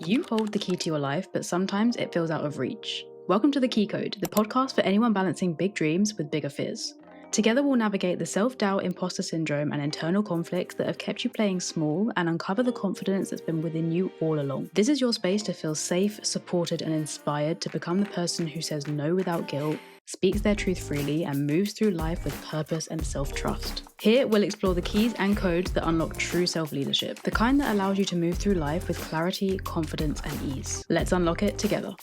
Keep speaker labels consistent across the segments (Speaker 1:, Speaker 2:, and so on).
Speaker 1: You hold the key to your life, but sometimes it feels out of reach. Welcome to The Key Code, the podcast for anyone balancing big dreams with bigger fears. Together we'll navigate the self-doubt, imposter syndrome, and internal conflicts that have kept you playing small and uncover the confidence that's been within you all along. This is your space to feel safe, supported, and inspired to become the person who says no without guilt, speaks their truth freely, and moves through life with purpose and self-trust. Here, we'll explore the keys and codes that unlock true self-leadership, the kind that allows you to move through life with clarity, confidence, and ease. Let's unlock it together.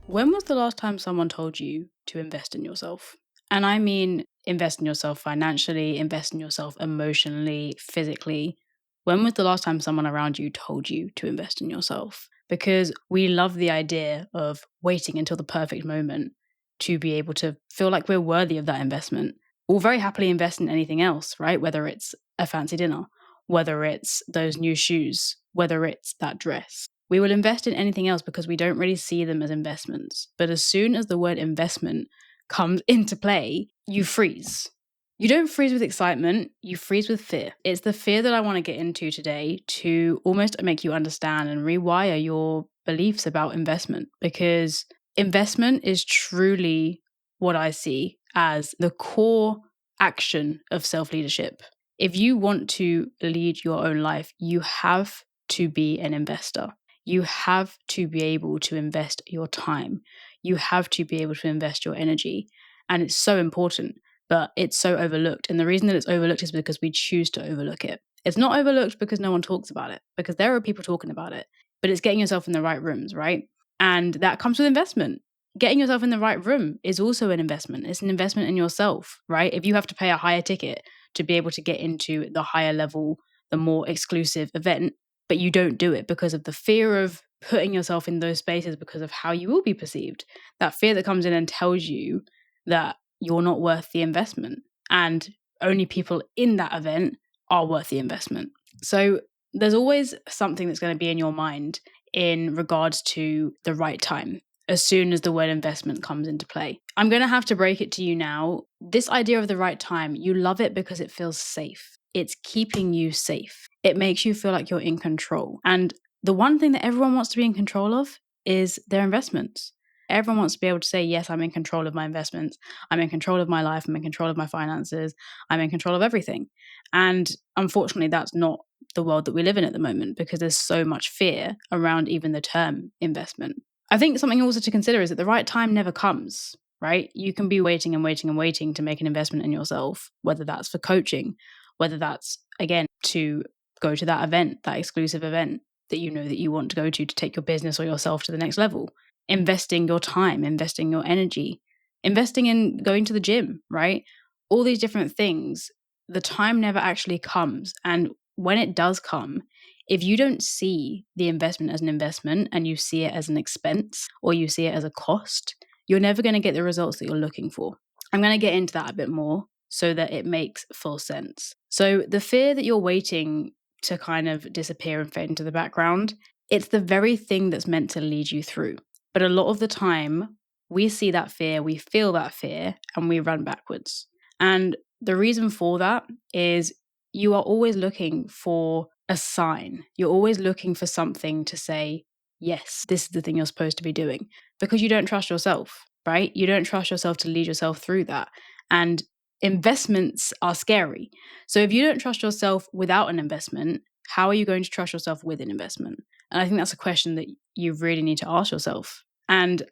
Speaker 1: When was the last time someone told you to invest in yourself? And I mean invest in yourself financially, invest in yourself emotionally, physically. When was the last time someone around you told you to invest in yourself? Because we love the idea of waiting until the perfect moment to be able to feel like we're worthy of that investment. We'll very happily invest in anything else, right? Whether it's a fancy dinner, whether it's those new shoes, whether it's that dress. We will invest in anything else because we don't really see them as investments. But as soon as the word investment comes into play, you freeze. You don't freeze with excitement, you freeze with fear. It's the fear that I want to get into today to almost make you understand and rewire your beliefs about investment, because investment is truly what I see as the core action of self-leadership. If you want to lead your own life, you have to be an investor. You have to be able to invest your time. You have to be able to invest your energy. And it's so important, but it's so overlooked. And the reason that it's overlooked is because we choose to overlook it. It's not overlooked because no one talks about it, because there are people talking about it, but it's getting yourself in the right rooms, right? And that comes with investment. Getting yourself in the right room is also an investment. It's an investment in yourself, right? If you have to pay a higher ticket to be able to get into the higher level, the more exclusive event, but you don't do it because of the fear of putting yourself in those spaces because of how you will be perceived. That fear that comes in and tells you that you're not worth the investment, and only people in that event are worth the investment. So there's always something that's going to be in your mind in regards to the right time as soon as the word investment comes into play. I'm going to have to break it to you now. This idea of the right time, you love it because it feels safe. It's keeping you safe. It makes you feel like you're in control. And the one thing that everyone wants to be in control of is their investments. Everyone wants to be able to say, yes, I'm in control of my investments. I'm in control of my life. I'm in control of my finances. I'm in control of everything. And unfortunately, that's not the world that we live in at the moment, because there's so much fear around even the term investment. I think something also to consider is that the right time never comes, right? You can be waiting and waiting and waiting to make an investment in yourself, whether that's for coaching, whether that's, again, to go to that event, that exclusive event that you know that you want to go to take your business or yourself to the next level. Investing your time, investing your energy, investing in going to the gym, right? All these different things, the time never actually comes. And when it does come, if you don't see the investment as an investment and you see it as an expense or you see it as a cost, you're never going to get the results that you're looking for. I'm going to get into that a bit more so that it makes full sense. So the fear that you're waiting to kind of disappear and fade into the background, it's the very thing that's meant to lead you through. But a lot of the time, we see that fear, we feel that fear, and we run backwards. And the reason for that is you are always looking for a sign. You're always looking for something to say, yes, this is the thing you're supposed to be doing, because you don't trust yourself, right? You don't trust yourself to lead yourself through that. And investments are scary. So if you don't trust yourself without an investment, how are you going to trust yourself with an investment? And I think that's a question that you really need to ask yourself. And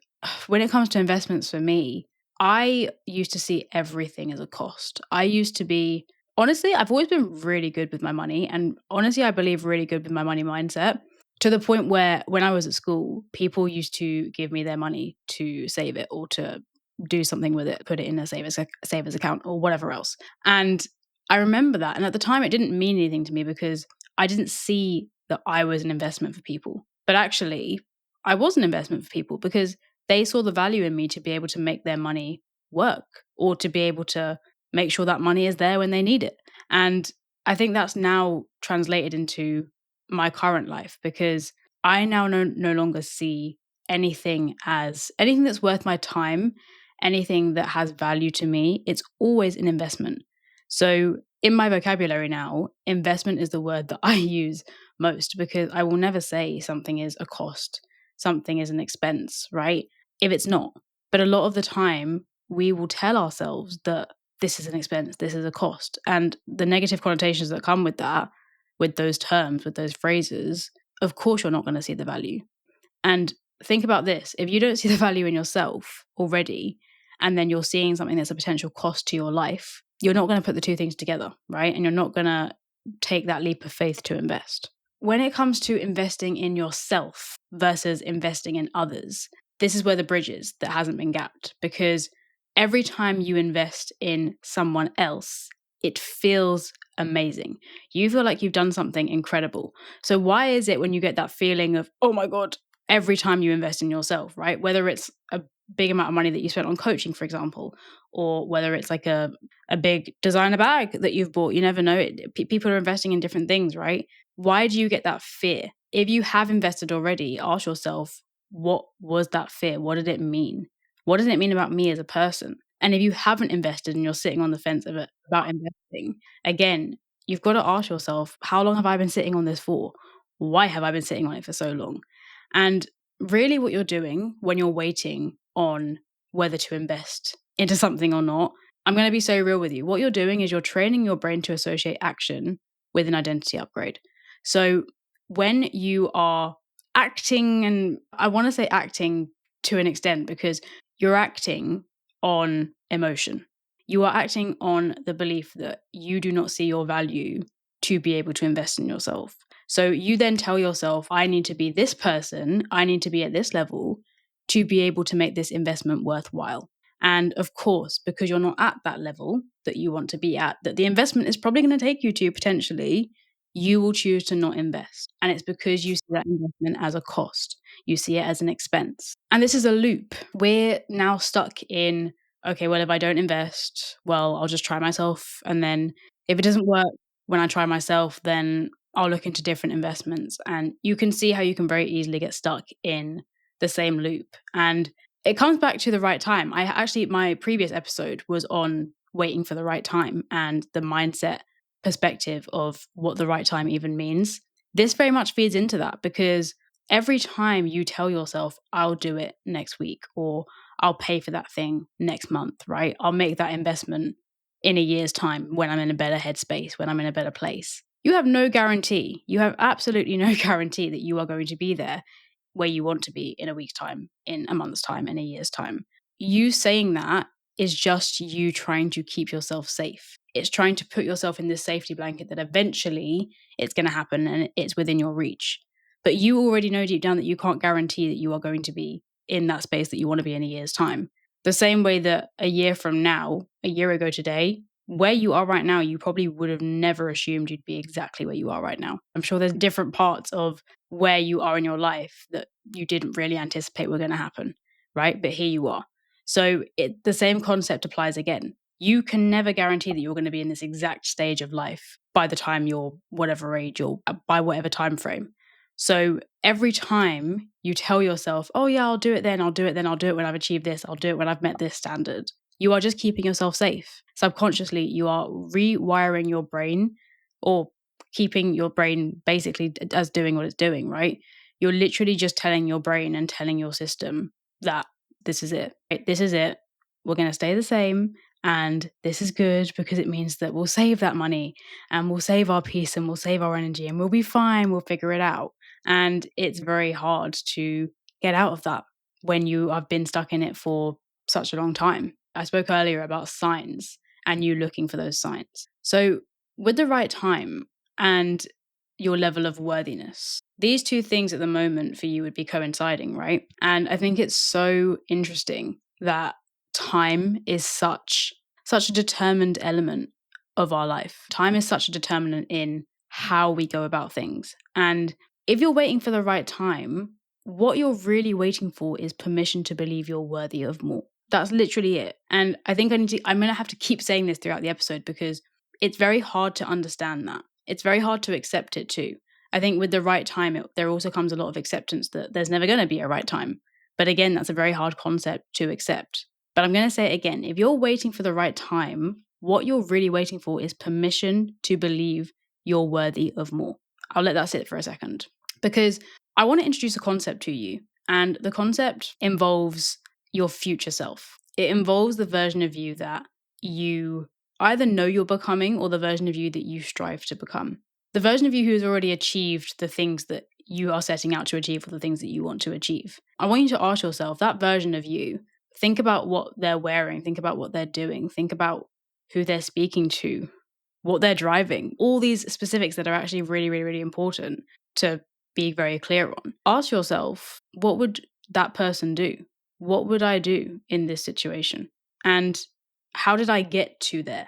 Speaker 1: when it comes to investments for me, I used to see everything as a cost. Honestly, I've always been really good with my money. And honestly, I believe really good with my money mindset, to the point where when I was at school, people used to give me their money to save it or to do something with it, put it in a savers account or whatever else. And I remember that. And at the time, it didn't mean anything to me because I didn't see that I was an investment for people. But actually, I was an investment for people because they saw the value in me to be able to make their money work or to be able to make sure that money is there when they need it. And I think that's now translated into my current life, because I now no longer see anything that's worth my time, anything that has value to me. It's always an investment. So in my vocabulary now, investment is the word that I use most, because I will never say something is a cost, something is an expense, right? If it's not. But a lot of the time, we will tell ourselves that this is an expense, this is a cost. And the negative connotations that come with that, with those terms, with those phrases, of course, you're not going to see the value. And think about this: if you don't see the value in yourself already, and then you're seeing something that's a potential cost to your life, you're not going to put the two things together, right? And you're not going to take that leap of faith to invest. When it comes to investing in yourself versus investing in others, this is where the bridge is that hasn't been gapped, because every time you invest in someone else, it feels amazing. You feel like you've done something incredible. So why is it when you get that feeling of, oh my God, every time you invest in yourself, right? Whether it's a big amount of money that you spent on coaching, for example, or whether it's like a big designer bag that you've bought, you never know. People are investing in different things, right? Why do you get that fear? If you have invested already, ask yourself, what was that fear? What did it mean? What does it mean about me as a person? And if you haven't invested and you're sitting on the fence of it about investing, again, you've got to ask yourself, how long have I been sitting on this for? Why have I been sitting on it for so long? And really what you're doing when you're waiting on whether to invest into something or not, I'm going to be so real with you. What you're doing is you're training your brain to associate action with an identity upgrade. So when you are acting, and I want to say acting to an extent because you're acting on emotion. You are acting on the belief that you do not see your value to be able to invest in yourself. So you then tell yourself, I need to be this person, I need to be at this level to be able to make this investment worthwhile. And of course, because you're not at that level that you want to be at, that the investment is probably going to take you to potentially, you will choose to not invest. And it's because you see that investment as a cost. You see it as an expense. And this is a loop. We're now stuck in, okay, well, if I don't invest, well, I'll just try myself. And then if it doesn't work when I try myself, then I'll look into different investments. And you can see how you can very easily get stuck in the same loop. And it comes back to the right time. My previous episode was on waiting for the right time and the mindset perspective of what the right time even means. This very much feeds into that, because every time you tell yourself, I'll do it next week, or I'll pay for that thing next month, right? I'll make that investment in a year's time when I'm in a better headspace, when I'm in a better place. You have no guarantee. You have absolutely no guarantee that you are going to be there where you want to be in a week's time, in a month's time, in a year's time. You saying that is just you trying to keep yourself safe. It's trying to put yourself in this safety blanket that eventually it's going to happen and it's within your reach. But you already know deep down that you can't guarantee that you are going to be in that space that you want to be in a year's time. The same way that a year from now, a year ago today, where you are right now, you probably would have never assumed you'd be exactly where you are right now. I'm sure there's different parts of where you are in your life that you didn't really anticipate were going to happen, right? But here you are. So the same concept applies again. You can never guarantee that you're going to be in this exact stage of life by the time you're whatever age or by whatever time frame. So every time you tell yourself, oh yeah, I'll do it then, I'll do it then, I'll do it when I've achieved this, I'll do it when I've met this standard, you are just keeping yourself safe. Subconsciously, you are rewiring your brain, or keeping your brain basically as doing what it's doing, right? You're literally just telling your brain and telling your system that this is it. Right? This is it. We're going to stay the same. And this is good because it means that we'll save that money and we'll save our peace and we'll save our energy and we'll be fine. We'll figure it out. And it's very hard to get out of that when you have been stuck in it for such a long time. I spoke earlier about signs and you looking for those signs. So with the right time and your level of worthiness, these two things at the moment for you would be coinciding, right? And I think it's so interesting that time is such a determined element of our life. Time is such a determinant in how we go about things. And if you're waiting for the right time, what you're really waiting for is permission to believe you're worthy of more. That's literally it. And I think I'm going to have to keep saying this throughout the episode because it's very hard to understand that. It's very hard to accept it too. I think with the right time, there also comes a lot of acceptance that there's never going to be a right time. But again, that's a very hard concept to accept. But I'm going to say it again. If you're waiting for the right time, what you're really waiting for is permission to believe you're worthy of more. I'll let that sit for a second, because I want to introduce a concept to you. And the concept involves your future self. It involves the version of you that you either know you're becoming, or the version of you that you strive to become. The version of you who has already achieved the things that you are setting out to achieve, or the things that you want to achieve. I want you to ask yourself, that version of you, think about what they're wearing, think about what they're doing, think about who they're speaking to, what they're driving, all these specifics that are actually really, really, really important to be very clear on. Ask yourself, what would that person do? What would I do in this situation? And how did I get to there?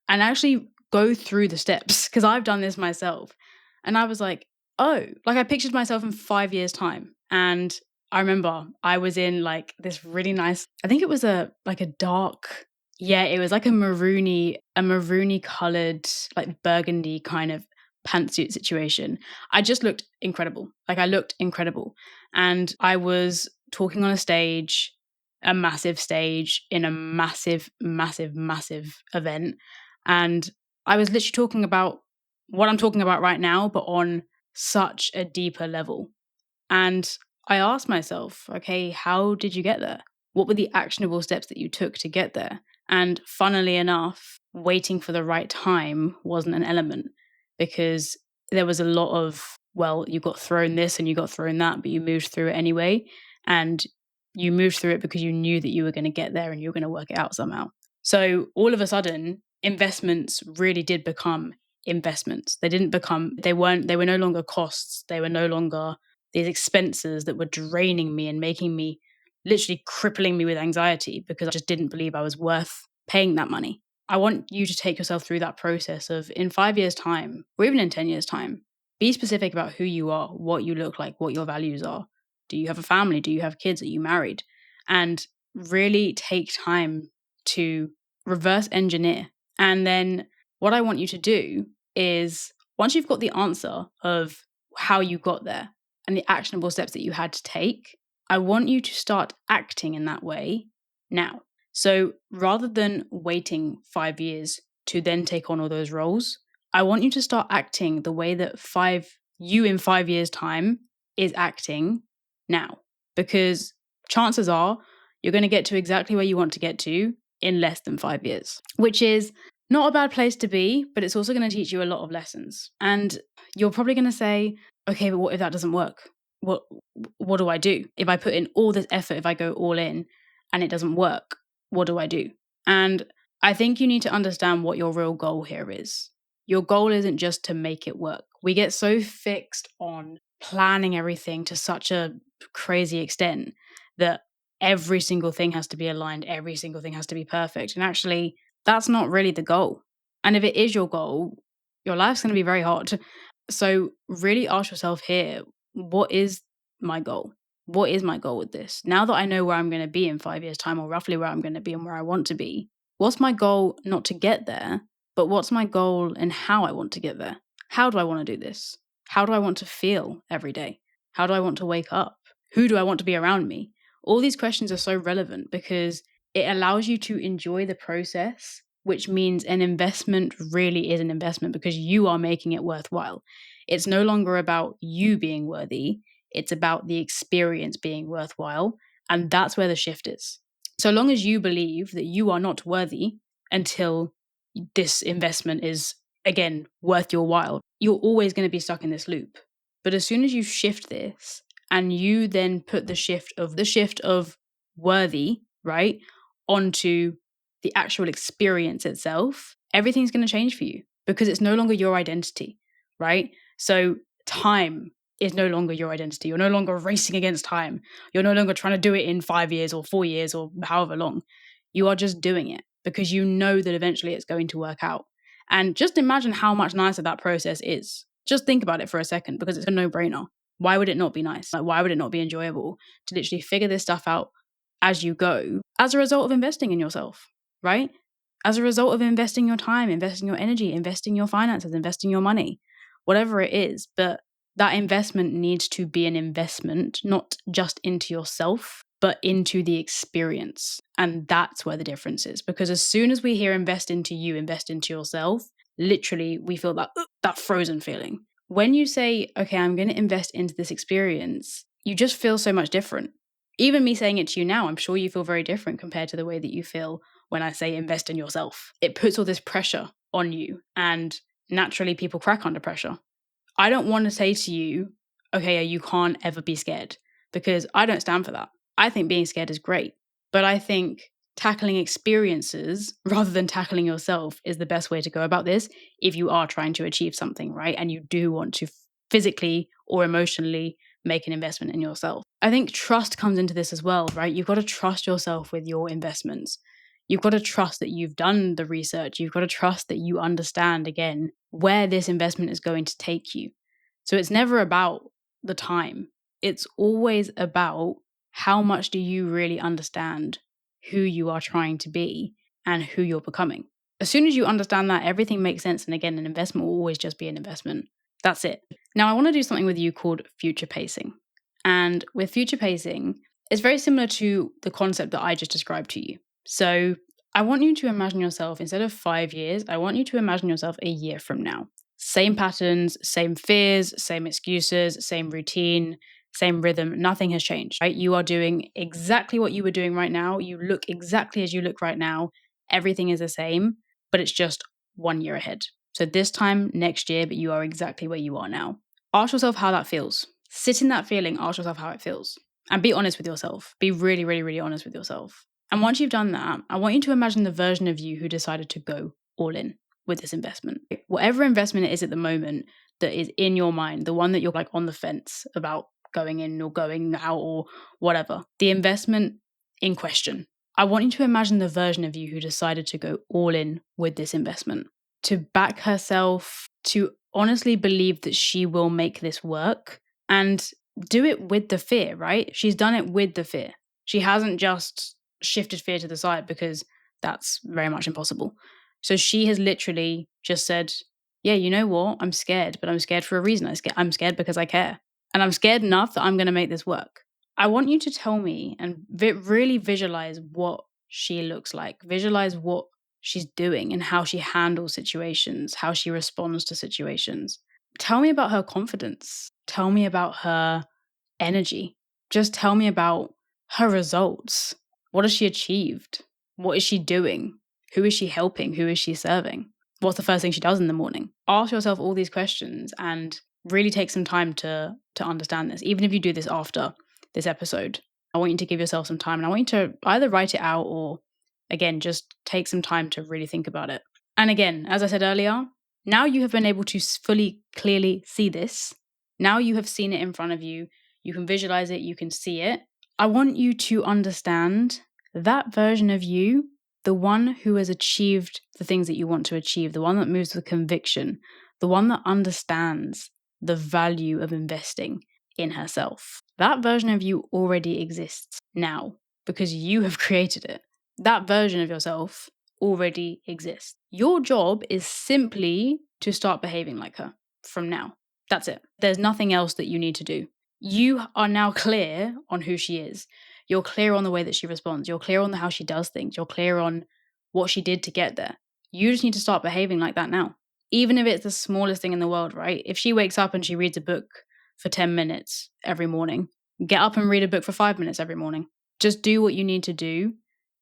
Speaker 1: And actually go through the steps, because I've done this myself. And I was like, oh, like I pictured myself in 5 years' time. And I remember I was in like this really nice, I think it was a dark, yeah, it was like a maroony colored, like burgundy kind of pantsuit situation. I just looked incredible. Like I looked incredible. And I was talking on a massive stage in a massive, massive, massive event. And I was literally talking about what I'm talking about right now, but on such a deeper level. And I asked myself, okay, how did you get there? What were the actionable steps that you took to get there? And funnily enough, waiting for the right time wasn't an element, because there was a lot of, well, you got thrown this and you got thrown that, but you moved through it anyway. And you moved through it because you knew that you were going to get there and you were going to work it out somehow. So all of a sudden, investments really did become investments. They were no longer costs. They were no longer these expenses that were draining me and making me, literally crippling me with anxiety, because I just didn't believe I was worth paying that money. I want you to take yourself through that process of, in 5 years' time, or even in 10 years' time, be specific about who you are, what you look like, what your values are. Do you have a family? Do you have kids? Are you married? And really take time to reverse engineer. And then what I want you to do is, once you've got the answer of how you got there and the actionable steps that you had to take, I want you to start acting in that way now. So rather than waiting 5 years to then take on all those roles, I want you to start acting the way that you in 5 years' time is acting now. Because chances are you're going to get to exactly where you want to get to in less than 5 years, which is not a bad place to be, but it's also going to teach you a lot of lessons. And you're probably going to say, okay, but what if that doesn't work? What do I do? If I put in all this effort, if I go all in and it doesn't work, what do I do? And I think you need to understand what your real goal here is. Your goal isn't just to make it work. We get so fixed on planning everything to such a crazy extent that every single thing has to be aligned, every single thing has to be perfect. And actually, that's not really the goal. And if it is your goal, your life's going to be very hard. So really ask yourself here, what is my goal? What is my goal with this? Now that I know where I'm going to be in 5 years' time, or roughly where I'm going to be and where I want to be, what's my goal not to get there, but what's my goal and how I want to get there? How do I want to do this? How do I want to feel every day? How do I want to wake up? Who do I want to be around me? All these questions are so relevant because it allows you to enjoy the process, which means an investment really is an investment because you are making it worthwhile. It's no longer about you being worthy. It's about the experience being worthwhile. And that's where the shift is. So long as you believe that you are not worthy until this investment is, again, worth your while, you're always going to be stuck in this loop. But as soon as you shift this and you then put the shift of worthy, right, onto the actual experience itself, everything's going to change for you because it's no longer your identity, right? So time is no longer your identity. You're no longer racing against time. You're no longer trying to do it in 5 years or 4 years or however long. You are just doing it because you know that eventually it's going to work out. And just imagine how much nicer that process is. Just think about it for a second because it's a no-brainer. Why would it not be nice? Like, why would it not be enjoyable to literally figure this stuff out as you go as a result of investing in yourself, right? As a result of investing your time, investing your energy, investing your finances, investing your money, whatever it is. But that investment needs to be an investment, not just into yourself, but into the experience. And that's where the difference is. Because as soon as we hear invest into you, invest into yourself, literally we feel that frozen feeling. when you say, okay, I'm going to invest into this experience, you just feel so much different. Even me saying it to you now, I'm sure you feel very different compared to the way that you feel when I say invest in yourself. It puts all this pressure on you, and naturally people crack under pressure. I don't want to say to you, okay, you can't ever be scared, because I don't stand for that. I think being scared is great, but I think tackling experiences rather than tackling yourself is the best way to go about this if you are trying to achieve something, right? And you do want to physically or emotionally make an investment in yourself. I think trust comes into this as well, right? You've got to trust yourself with your investments. You've got to trust that you've done the research. You've got to trust that you understand, again, where this investment is going to take you. So it's never about the time. It's always about how much do you really understand who you are trying to be and who you're becoming. As soon as you understand that, everything makes sense. And again, an investment will always just be an investment. That's it. Now, I want to do something with you called future pacing. And with future pacing, it's very similar to the concept that I just described to you. So I want you to imagine yourself, instead of 5 years, I want you to imagine yourself a year from now. Same patterns, same fears, same excuses, same routine, same rhythm. Nothing has changed, right? You are doing exactly what you were doing right now. You look exactly as you look right now. Everything is the same, but it's just 1 year ahead. So this time next year, but you are exactly where you are now. Ask yourself how that feels. Sit in that feeling, ask yourself how it feels. And be honest with yourself. Be really, really, really honest with yourself. And once you've done that, I want you to imagine the version of you who decided to go all in with this investment. Whatever investment it is at the moment that is in your mind, the one that you're like on the fence about going in or going out or whatever, the investment in question. I want you to imagine the version of you who decided to go all in with this investment, to back herself, to honestly believe that she will make this work and do it with the fear, right? She's done it with the fear. She hasn't just shifted fear to the side, because that's very much impossible. So she has literally just said, yeah, you know what? I'm scared, but I'm scared for a reason. I'm scared because I care. And I'm scared enough that I'm going to make this work. I want you to tell me and really visualize what she looks like. Visualize what she's doing and how she handles situations, how she responds to situations. Tell me about her confidence. Tell me about her energy. Just tell me about her results. What has she achieved? What is she doing? Who is she helping? Who is she serving? What's the first thing she does in the morning? Ask yourself all these questions and really take some time to understand this. Even if you do this after this episode, I want you to give yourself some time, and I want you to either write it out or, again, just take some time to really think about it. And again, as I said earlier, now you have been able to fully, clearly see this. Now you have seen it in front of you. You can visualize it. You can see it. I want you to understand that version of you, the one who has achieved the things that you want to achieve, the one that moves with conviction, the one that understands the value of investing in herself. That version of you already exists now because you have created it. That version of yourself already exists. Your job is simply to start behaving like her from now. That's it. There's nothing else that you need to do. You are now clear on who she is. You're clear on the way that she responds. You're clear on how she does things. You're clear on what she did to get there. You just need to start behaving like that now. Even if it's the smallest thing in the world, right? If she wakes up and she reads a book for 10 minutes every morning, get up and read a book for 5 minutes every morning. Just do what you need to do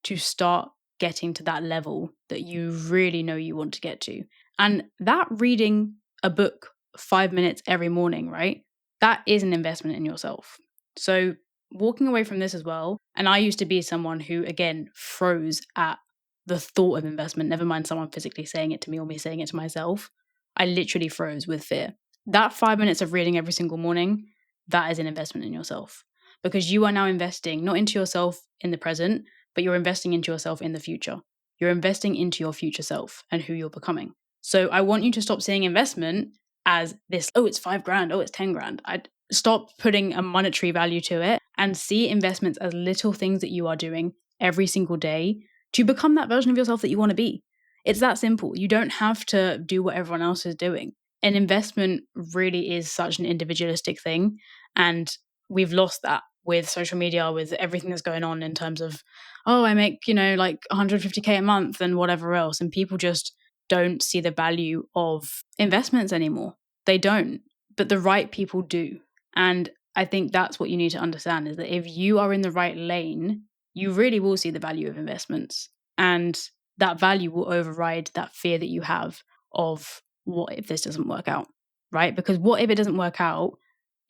Speaker 1: to start getting to that level that you really know you want to get to. And that reading a book 5 minutes every morning, right? That is an investment in yourself. So walking away from this as well, and I used to be someone who, again, froze at the thought of investment, never mind someone physically saying it to me or me saying it to myself. I literally froze with fear. That 5 minutes of reading every single morning, that is an investment in yourself, because you are now investing not into yourself in the present, but you're investing into yourself in the future. You're investing into your future self and who you're becoming. So I want you to stop seeing investment as this, oh, it's $5,000, oh, it's 10 grand. I'd stop putting a monetary value to it and see investments as little things that you are doing every single day to become that version of yourself that you want to be. It's that simple. You don't have to do what everyone else is doing. An investment really is such an individualistic thing. And we've lost that with social media, with everything that's going on in terms of, oh, I make, like 150K a month and whatever else. And people just don't see the value of investments anymore. They don't. but the right people do. And I think that's what you need to understand, is that if you are in the right lane, you really will see the value of investments. And that value will override that fear that you have of, what if this doesn't work out, right? Because what if it doesn't work out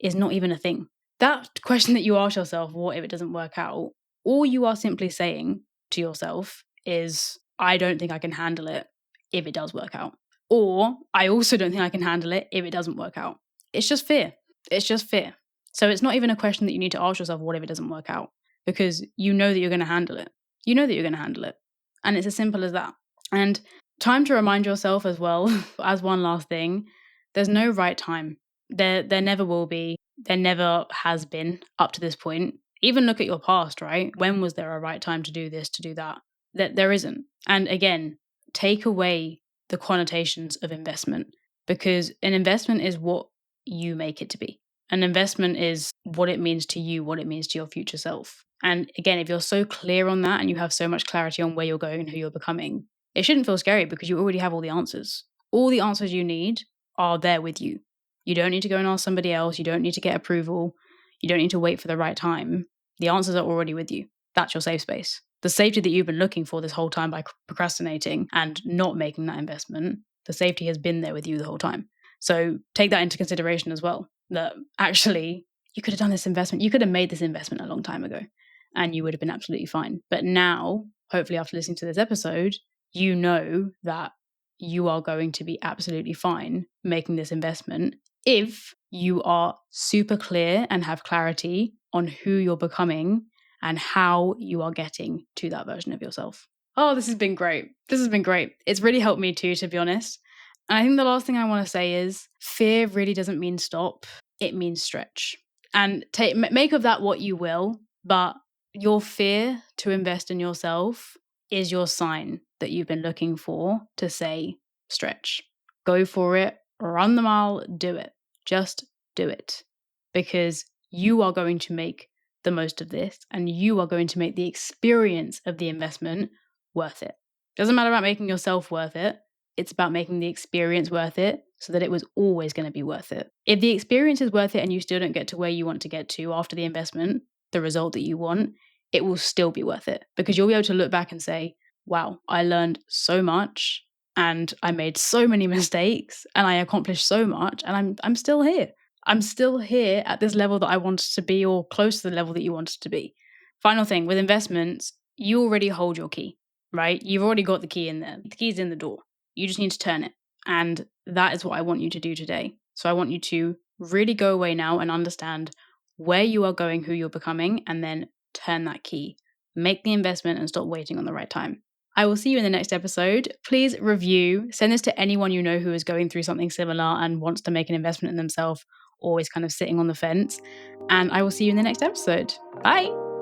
Speaker 1: is not even a thing. That question that you ask yourself, what if it doesn't work out, all you are simply saying to yourself is, I don't think I can handle it if it does work out. Or I also don't think I can handle it if it doesn't work out. It's just fear. It's just fear. So it's not even a question that you need to ask yourself, what if it doesn't work out? Because you know that you're going to handle it. You know that you're going to handle it. And it's as simple as that. And time to remind yourself as well, as one last thing, there's no right time. There never will be. There never has been up to this point. Even look at your past, right? When was there a right time to do this, to do that? There isn't. And again, take away the connotations of investment, because an investment is what you make it to be. An investment is what it means to you, what it means to your future self. And again, if you're so clear on that and you have so much clarity on where you're going and who you're becoming, it shouldn't feel scary because you already have all the answers. All the answers you need are there with you. You don't need to go and ask somebody else. You don't need to get approval. You don't need to wait for the right time. The answers are already with you. That's your safe space. The safety that you've been looking for this whole time by procrastinating and not making that investment, the safety has been there with you the whole time. So take that into consideration as well, that actually you could have done this investment. You could have made this investment a long time ago and you would have been absolutely fine. But now, hopefully after listening to this episode, you know that you are going to be absolutely fine making this investment if you are super clear and have clarity on who you're becoming and how you are getting to that version of yourself. Oh, this has been great. This has been great. It's really helped me too, to be honest. And I think the last thing I want to say is fear really doesn't mean stop. It means stretch. And make of that what you will, but your fear to invest in yourself is your sign that you've been looking for to say stretch. Go for it, run the mile, do it. Just do it. Because you are going to make the most of this and you are going to make the experience of the investment worth it. Doesn't matter about making yourself worth it. It's about making the experience worth it so that it was always going to be worth it. If the experience is worth it and you still don't get to where you want to get to after the investment, the result that you want, it will still be worth it because you'll be able to look back and say, wow, I learned so much and I made so many mistakes and I accomplished so much and I'm still here. I'm still here at this level that I wanted to be or close to the level that you wanted to be. Final thing, with investments, you already hold your key, right? You've already got the key in there. The key's in the door. You just need to turn it. And that is what I want you to do today. So I want you to really go away now and understand where you are going, who you're becoming, and then turn that key. Make the investment and stop waiting on the right time. I will see you in the next episode. Please review, send this to anyone you know who is going through something similar and wants to make an investment in themselves, always kind of sitting on the fence. And I will see you in the next episode. Bye.